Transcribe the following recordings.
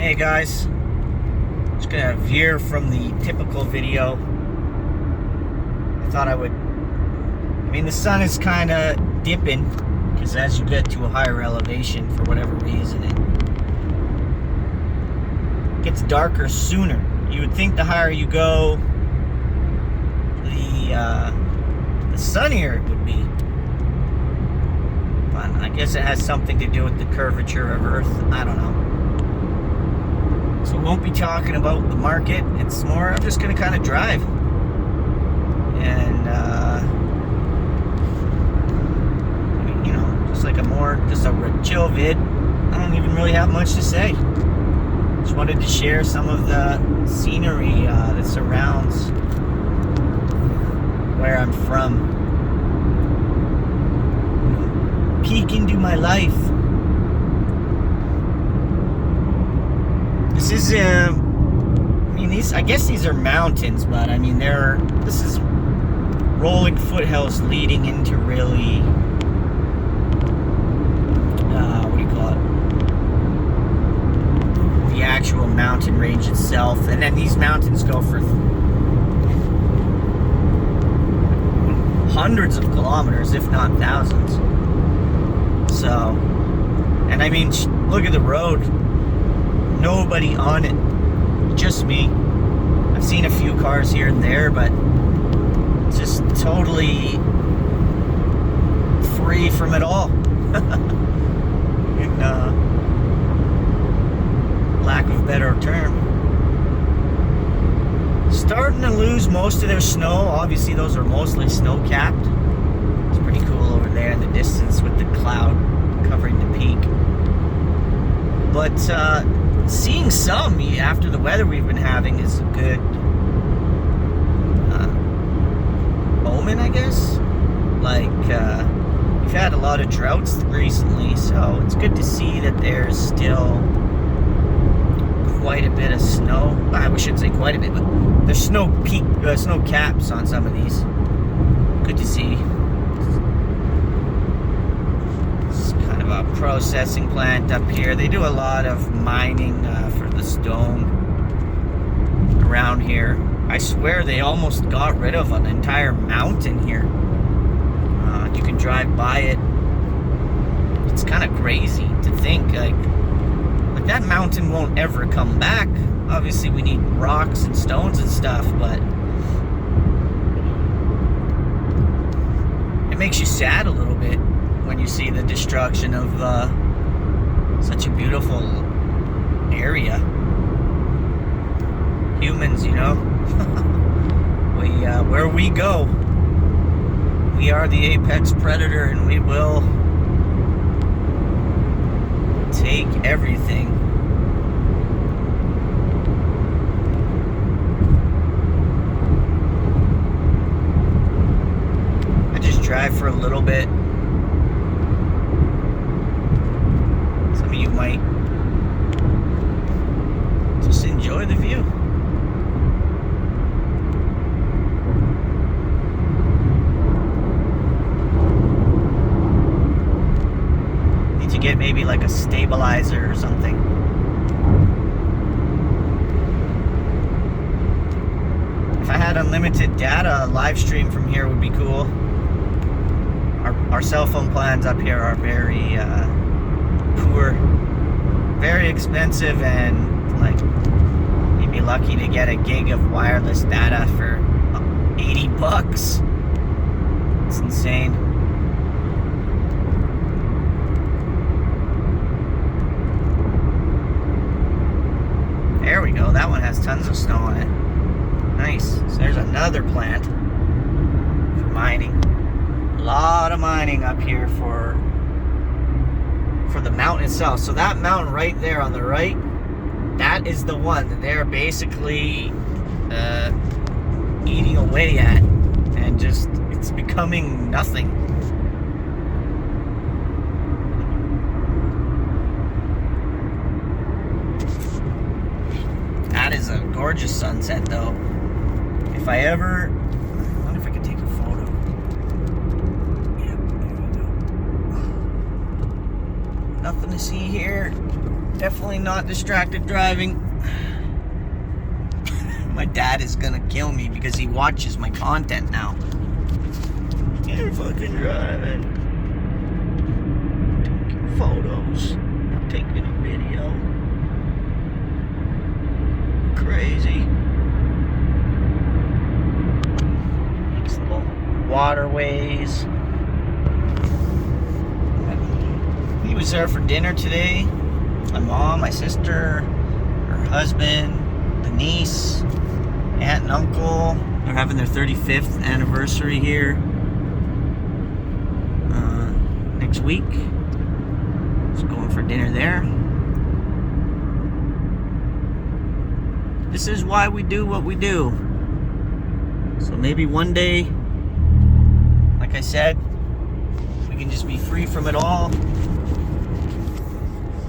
Hey guys, just gonna veer from the typical video. The sun is kind of dipping because as you get to a higher elevation, for whatever reason, it gets darker sooner. You would think the higher you go, the sunnier it would be. But I guess it has something to do with the curvature of Earth. I don't know. So we won't be talking about the market. It's more, I'm just going to kind of drive. And, just a chill vid. I don't even really have much to say. Just wanted to share some of the scenery that surrounds where I'm from. Peek into my life. This is, I guess these are mountains, but this is rolling foothills leading into really, what do you call it? The actual mountain range itself. And then these mountains go for hundreds of kilometers, if not thousands. So, and look at the road. Nobody on it, just me. I've seen a few cars here and there, but just totally free from it all. In lack of a better term. Starting to lose most of their snow. Obviously those are mostly snow-capped. It's pretty cool over there in the distance with the cloud covering the peak. But seeing some after the weather we've been having is a good omen, I guess. We've had a lot of droughts recently, so it's good to see that there's still quite a bit of snow. I shouldn't say quite a bit, but there's snow caps on some of these. Good to see. A processing plant up here. They do a lot of mining for the stone around here. I swear they almost got rid of an entire mountain here. You can drive by it. It's kind of crazy to think like that mountain won't ever come back. Obviously we need rocks and stones and stuff, but it makes you sad a little bit when you see the destruction of such a beautiful area. Humans, where we go, we are the apex predator, and we will take everything. I just drive for a little bit. You might just enjoy the view. Need to get maybe like a stabilizer or something. If I had unlimited data, a live stream from here would be cool. Our cell phone plans up here are very poor, very expensive, and you'd be lucky to get a gig of wireless data for $80. It's insane. There we go. That one has tons of snow on it. Nice. So there's another plant for mining. A lot of mining up here for the mountain itself. So that mountain right there on the right, that is the one that they're basically eating away at, and just it's becoming nothing. That is a gorgeous sunset though. If I ever, I wonder if I can take a photo. Yep, there we go. Nothing to see here. Definitely not distracted driving. My dad is gonna kill me because he watches my content now. You're fucking driving. Taking photos. Taking a video. Crazy. These little waterways. He was there for dinner today. My mom, my sister, her husband, the niece, aunt and uncle. They're having their 35th anniversary here next week. Just going for dinner there. This is why we do what we do. So maybe one day, like I said, we can just be free from it all.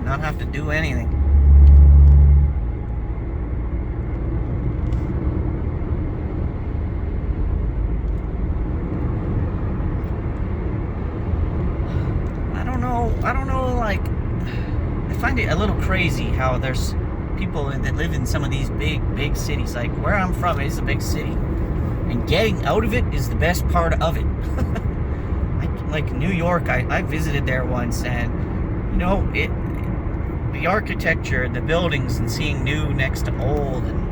Not have to do anything. I don't know, like, I find it a little crazy how there's people that live in some of these big cities. Like, where I'm from is a big city. And getting out of it is the best part of it. Like New York, I visited there once, and, you know, the architecture, the buildings, and seeing new next to old, and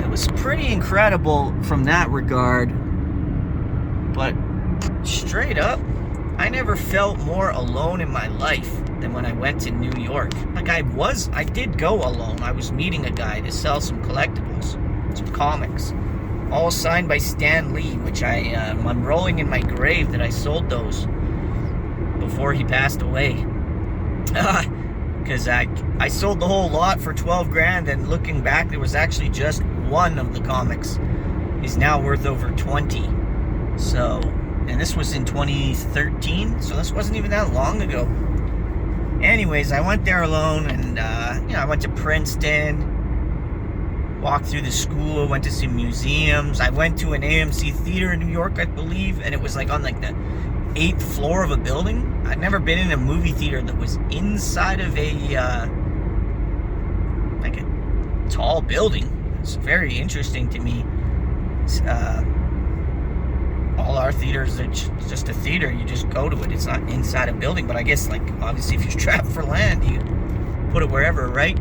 it was pretty incredible from that regard. But straight up, I never felt more alone in my life than when I went to New York. Like, I did go alone. I was meeting a guy to sell some collectibles, some comics, all signed by Stan Lee, which I'm rolling in my grave that I sold those before he passed away. Because I sold the whole lot for 12 grand, and looking back, there was actually just one of the comics is now worth over 20. So, and this was in 2013, so this wasn't even that long ago. Anyways, I went there alone, and I went to Princeton, walked through the school, went to some museums. I went to an AMC theater in New York, I believe, and it was like on like the 8th floor of a building. I'd never been in a movie theater that was inside of a like a tall building. It's very interesting to me. All our theaters are just a theater. You just go to it. It's not inside a building. But I guess, like, obviously, if you're strapped for land, you put it wherever, right?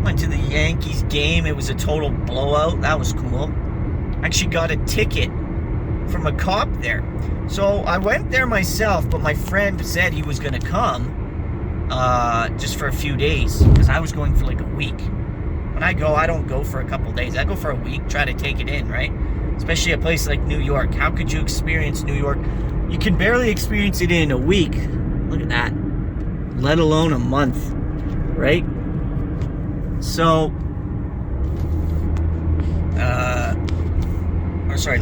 Went to the Yankees game. It was a total blowout. That was cool. Actually got a ticket from a cop there. So I went there myself, but my friend said he was going to come just for a few days, because I was going for like a week. When I go, I don't go for a couple days. I go for a week, try to take it in, right? Especially a place like New York. How could you experience New York? You can barely experience it in a week. Look at that. Let alone a month, right? So,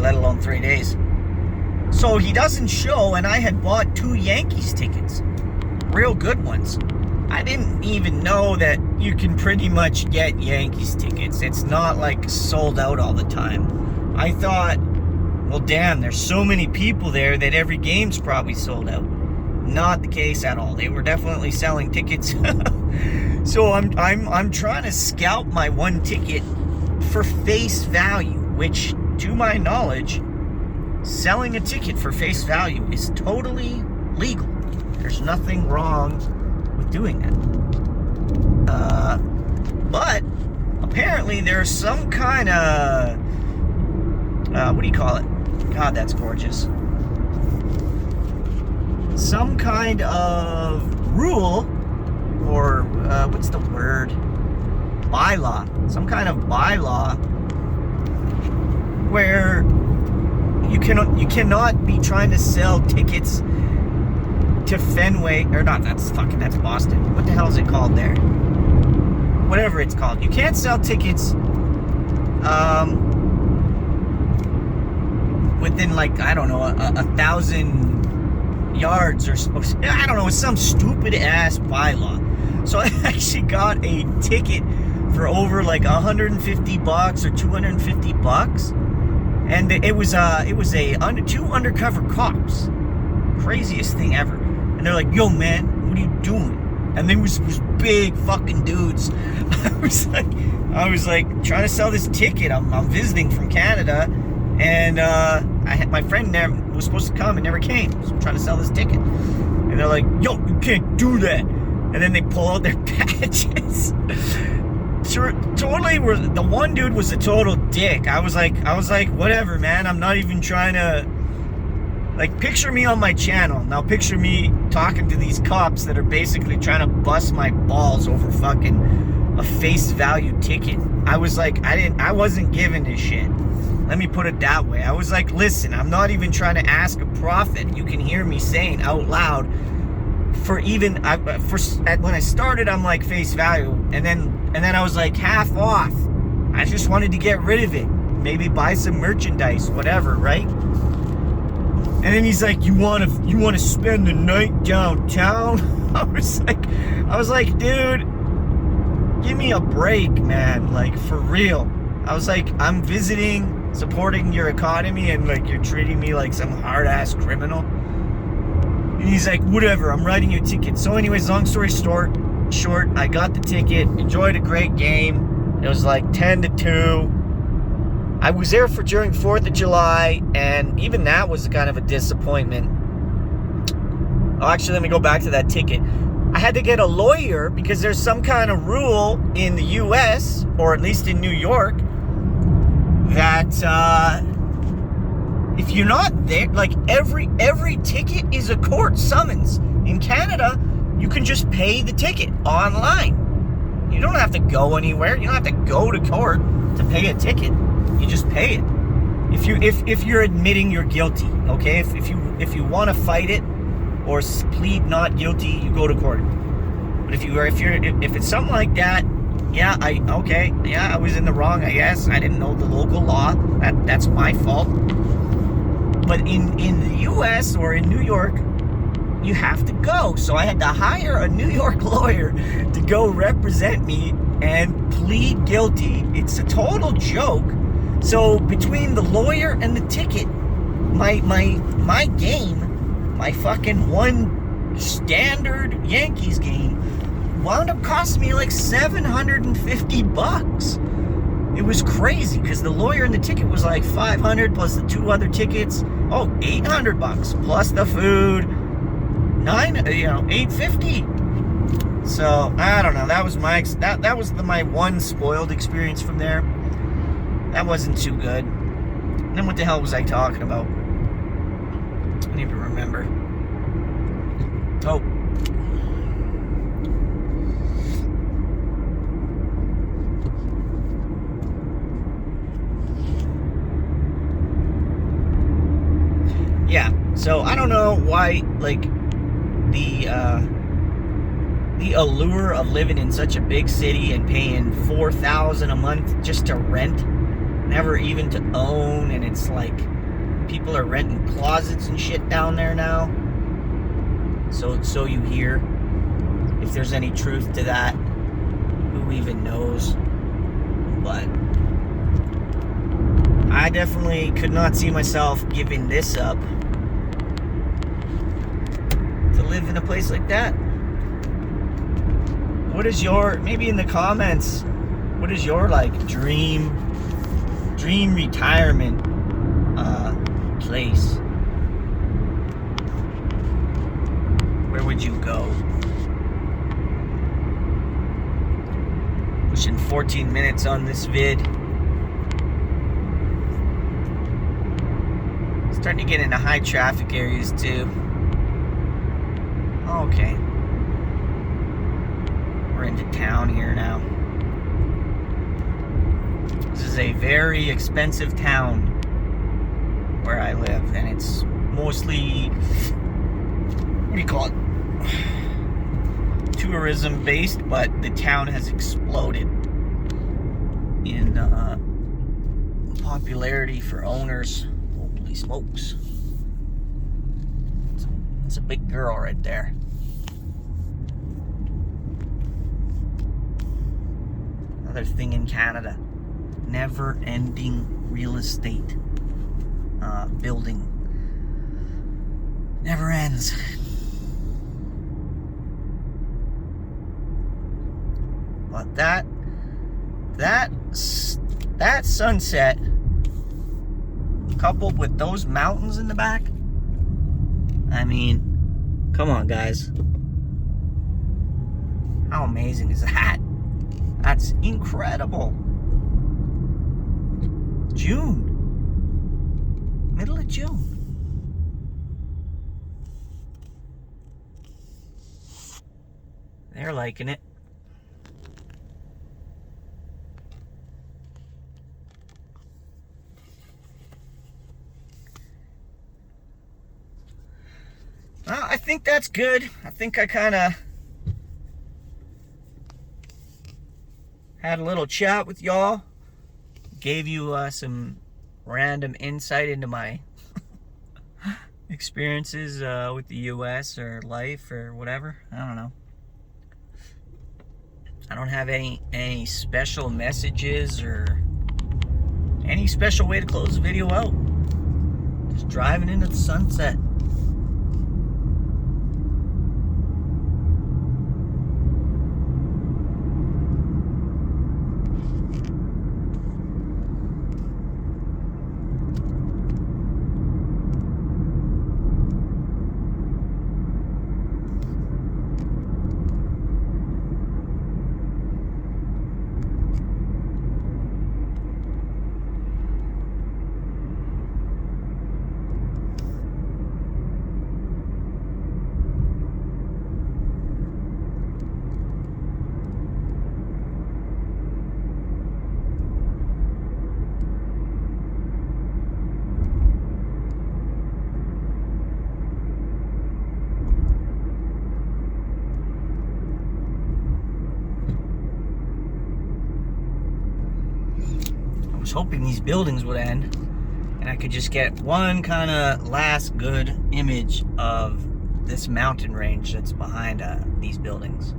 let alone 3 days. So he doesn't show, and I had bought 2 Yankees tickets. Real good ones. I didn't even know that you can pretty much get Yankees tickets. It's not like sold out all the time. I thought, well, damn, there's so many people there that every game's probably sold out. Not the case at all. They were definitely selling tickets. So I'm trying to scalp my one ticket for face value, which, to my knowledge, selling a ticket for face value is totally legal. There's nothing wrong with doing that. But apparently there's some kind of what do you call it? God, that's gorgeous. Some kind of rule, or what's the word? Bylaw. Some kind of bylaw where you cannot be trying to sell tickets to Fenway, or not, that's Boston. What the hell is it called there? Whatever it's called. You can't sell tickets within, like, I don't know, 1,000 yards or I don't know, it's some stupid ass bylaw. So I actually got a ticket for over like $150 or $250, and it was 2 undercover cops. Craziest thing ever. And they're like, yo man, what what are you doing? And they was big fucking dudes. I was like trying to sell this ticket. I'm visiting from Canada, and I had my friend was supposed to come and never came. So I'm trying to sell this ticket, and they're like, "Yo, you can't do that." And then they pull out their badges. Totally, the one dude was a total dick. I was like, whatever, man. I'm not even trying to. Like, picture me on my channel. Now picture me talking to these cops that are basically trying to bust my balls over fucking a face value ticket. I was like, I wasn't giving this shit. Let me put it that way. I was like, listen, I'm not even trying to ask a profit. You can hear me saying out loud when I started, I'm like face value. And then I was like half off. I just wanted to get rid of it. Maybe buy some merchandise, whatever, right? And then he's like, you want to spend the night downtown? I was like, dude, give me a break, man. Like, for real. I was like, I'm visiting, supporting your economy, and like you're treating me like some hard-ass criminal. And he's like, whatever, I'm writing you a ticket. So anyways, long story short, I got the ticket, enjoyed a great game. It was like 10-2. I was there during 4th of July, and even that was kind of a disappointment. Oh, actually, let me go back to that ticket. I had to get a lawyer because there's some kind of rule in the US, or at least in New York, that if you're not there, like every ticket is a court summons. In Canada, you can just pay the ticket online. You don't have to go anywhere. You don't have to go to court to pay a ticket. You just pay it. If you're admitting you're guilty, okay? If you want to fight it or plead not guilty, you go to court. But if it's something like that, I was in the wrong, I guess. I didn't know the local law. That's my fault. But in the US or in New York, you have to go. So I had to hire a New York lawyer to go represent me and plead guilty. It's a total joke. So between the lawyer and the ticket, my game, my fucking one standard Yankees game, wound up costing me like $750. It was crazy because the lawyer and the ticket was like $500 plus the 2 other tickets. Oh, $800 plus the food. $850. So I don't know. That was my one spoiled experience from there. That wasn't too good. And then what the hell was I talking about? I don't even remember. Oh. Yeah, so I don't know why, like, the allure of living in such a big city and paying $4,000 a month just to rent, never even to own, and it's like people are renting closets and shit down there now. So you hear. If there's any truth to that, who even knows? But I definitely could not see myself giving this up to live in a place like that. What is maybe in the comments, what is your like dream retirement place? Where would you go? Pushing 14 minutes on this vid. Starting to get into high traffic areas too. Okay. We're into town here now. This is a very expensive town where I live, and it's mostly, what do you call it? Tourism based, but the town has exploded in popularity for owners. Holy smokes. It's a big girl right there. Another thing in Canada, never-ending real estate building. Never ends. But that sunset, coupled with those mountains in the back, I mean, come on, guys. How amazing is that? That's incredible. June. Middle of June. They're liking it. Well, I think that's good. I think I kind of had a little chat with y'all. Gave you some random insight into my experiences with the U.S. or life or whatever. I don't know. I don't have any special messages or any special way to close the video out. Just driving into the sunset. I was hoping these buildings would end and I could just get one kind of last good image of this mountain range that's behind these buildings.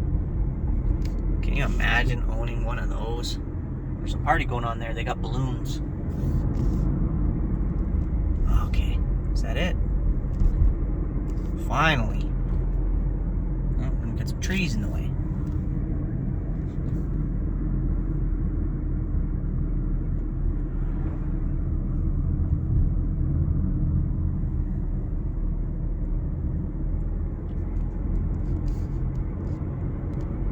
Can you imagine owning one of those? There's a party going on there. They got balloons. Okay, is that it? Finally. Oh, I'm gonna get some trees in the way.